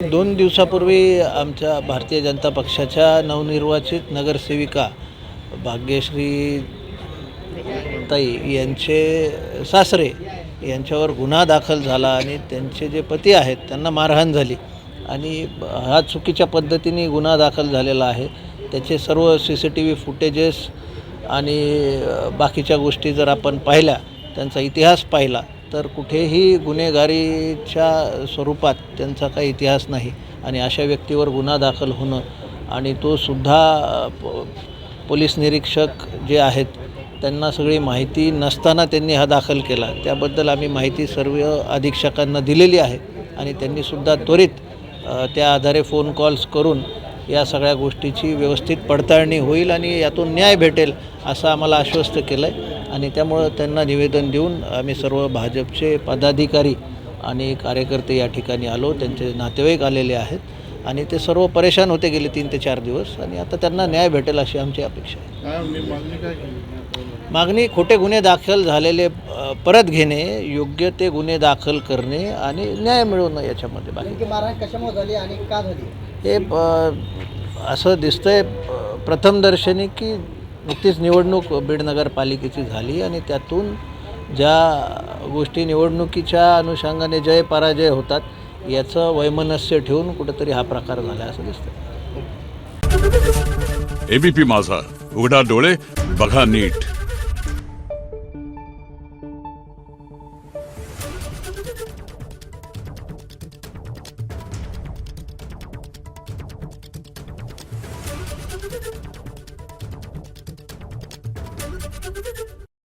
2 दिवसापूर्वी आमच्या भारतीय जनता पक्षाच्या नवनिर्वाचित नगरसेविका भाग्यश्री ताई यांचे सासरे यांच्यावर गुन्हा दाखल झाला आणि त्यांचे जे पती आहेत त्यांना मारहाण झाली आणि हा चुकीच्या पद्धतीने गुन्हा दाखल झालेला आहे। त्याचे सर्व CCTV फुटेजेस आणि बाकीच्या गोष्टी जर आपण पाहिल्या, त्यांचा इतिहास पाहिला तर कुठेही गुन्हेगारीच्या स्वरूपात त्यांचा काही इतिहास नाही आणि अशा व्यक्तीवर गुन्हा दाखल होणं आणि तो सुद्धा पोलीस निरीक्षक जे आहेत त्यांना सगळी माहिती नसताना त्यांनी हा दाखल केला, त्याबद्दल आम्ही माहिती सर्व अधीक्षकांना दिलेली आहे आणि त्यांनीसुद्धा त्वरित त्या आधारे फोन कॉल्स करून या सगळ्या गोष्टीची व्यवस्थित पडताळणी होईल आणि यातून न्याय भेटेल असं आम्हाला आश्वस्त केलं आहे आणि त्यामुळं त्यांना निवेदन देऊन आम्ही सर्व भाजपचे पदाधिकारी आणि कार्यकर्ते या ठिकाणी आलो। त्यांचे नातेवाईक आलेले आहेत आणि ते सर्व परेशान होते गेले 3 ते 4 दिवस आणि आता त्यांना न्याय भेटेल अशी आमची अपेक्षा आहे। मागणी खोटे गुन्हे दाखल झालेले परत घेणे, योग्य ते गुन्हे दाखल करणे आणि न्याय मिळवणं याच्यामध्ये बाकी मारहाण कशामुळे झाली आणि का झाली हे असं दिसतंय प्रथमदर्शनी की नुकतीच निवडणूक बीड नगरपालिकेची झाली आणि त्यातून ज्या गोष्टी निवडणुकीच्या अनुषंगाने जय पराजय होतात याचं वैमनस्य ठेवून कुठंतरी हा प्रकार झाला असं दिसतं। ABP माझा, उघडा डोळे बघा नीट।